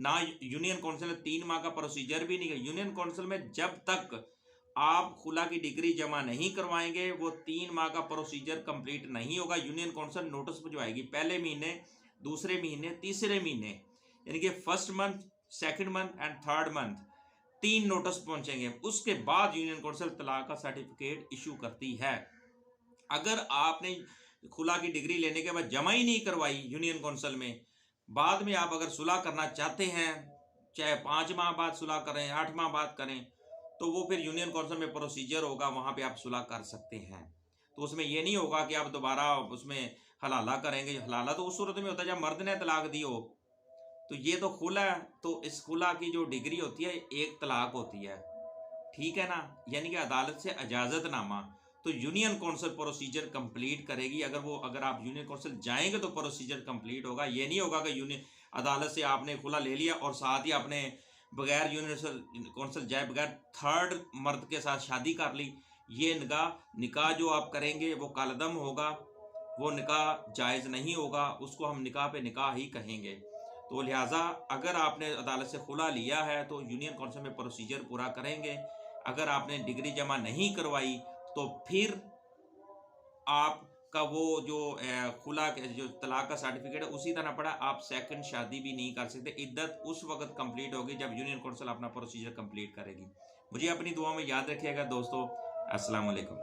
ना union council ने 3 माह का प्रोसीजर भी नहीं किया। यूनियन काउंसिल में जब तक आप खुला की डिग्री जमा नहीं करवाएंगे वो 3 माह का प्रोसीजर कंप्लीट नहीं होगा। यूनियन काउंसिल नोटिस भिजवाएगी पहले महीने, दूसरे महीने, तीसरे महीने, यानी कि first month, second month and third month 3 notice पहुंचेंगे। उसके बाद यूनियन काउंसिल तलाक का सर्टिफिकेट इशू करती है। अगर आपने खुला की डिग्री लेने के बाद जमा ही नहीं करवाई यूनियन काउंसिल में, बाद में आप अगर सुलह करना चाहते हैं, चाहे 5 माह बाद सुलह करें, 8 माह बाद करें, तो वो फिर यूनियन काउंसिल में प्रोसीजर होगा, वहाँ पे आप सुलह कर सकते हैं। तो उसमें ये नहीं होगा कि आप दोबारा उसमें हलाला करेंगे। हलाला तो उस सूरत में होता है जब मर्द ने तलाक दी हो। तो ये तो खुला है, तो इस खुला की जो डिग्री होती है एक तलाक होती है, ठीक है ना, यानी कि अदालत से इजाज़तनामा। तो यूनियन काउंसिल प्रोसीजर कंप्लीट करेगी। अगर आप यूनियन काउंसिल जाएंगे तो प्रोसीजर कंप्लीट होगा। ये नहीं होगा कि यूनियन अदालत से आपने खुला ले लिया और साथ ही आपने बगैर यूनियन काउंसिल जाए बगैर थर्ड मर्द के साथ शादी कर ली। ये निकाह जो आप करेंगे वो कलदम होगा, वो निकाह जायज़ नहीं होगा, उसको हम निकाह पे निकाह ही कहेंगे। तो लिहाजा अगर आपने अदालत से खुला लिया है तो यूनियन काउंसिल में प्रोसीजर पूरा करेंगे। अगर आपने डिग्री जमा नहीं करवाई तो फिर आपका वो जो खुला जो तलाक का सर्टिफिकेट है उसी तरह पड़ा, आप सेकंड शादी भी नहीं कर सकते। इद्दत उस वक्त कंप्लीट होगी जब यूनियन काउंसिल अपना प्रोसीजर कंप्लीट करेगी। मुझे अपनी दुआ में याद रखिएगा दोस्तों। अस्सलाम वालेकुम।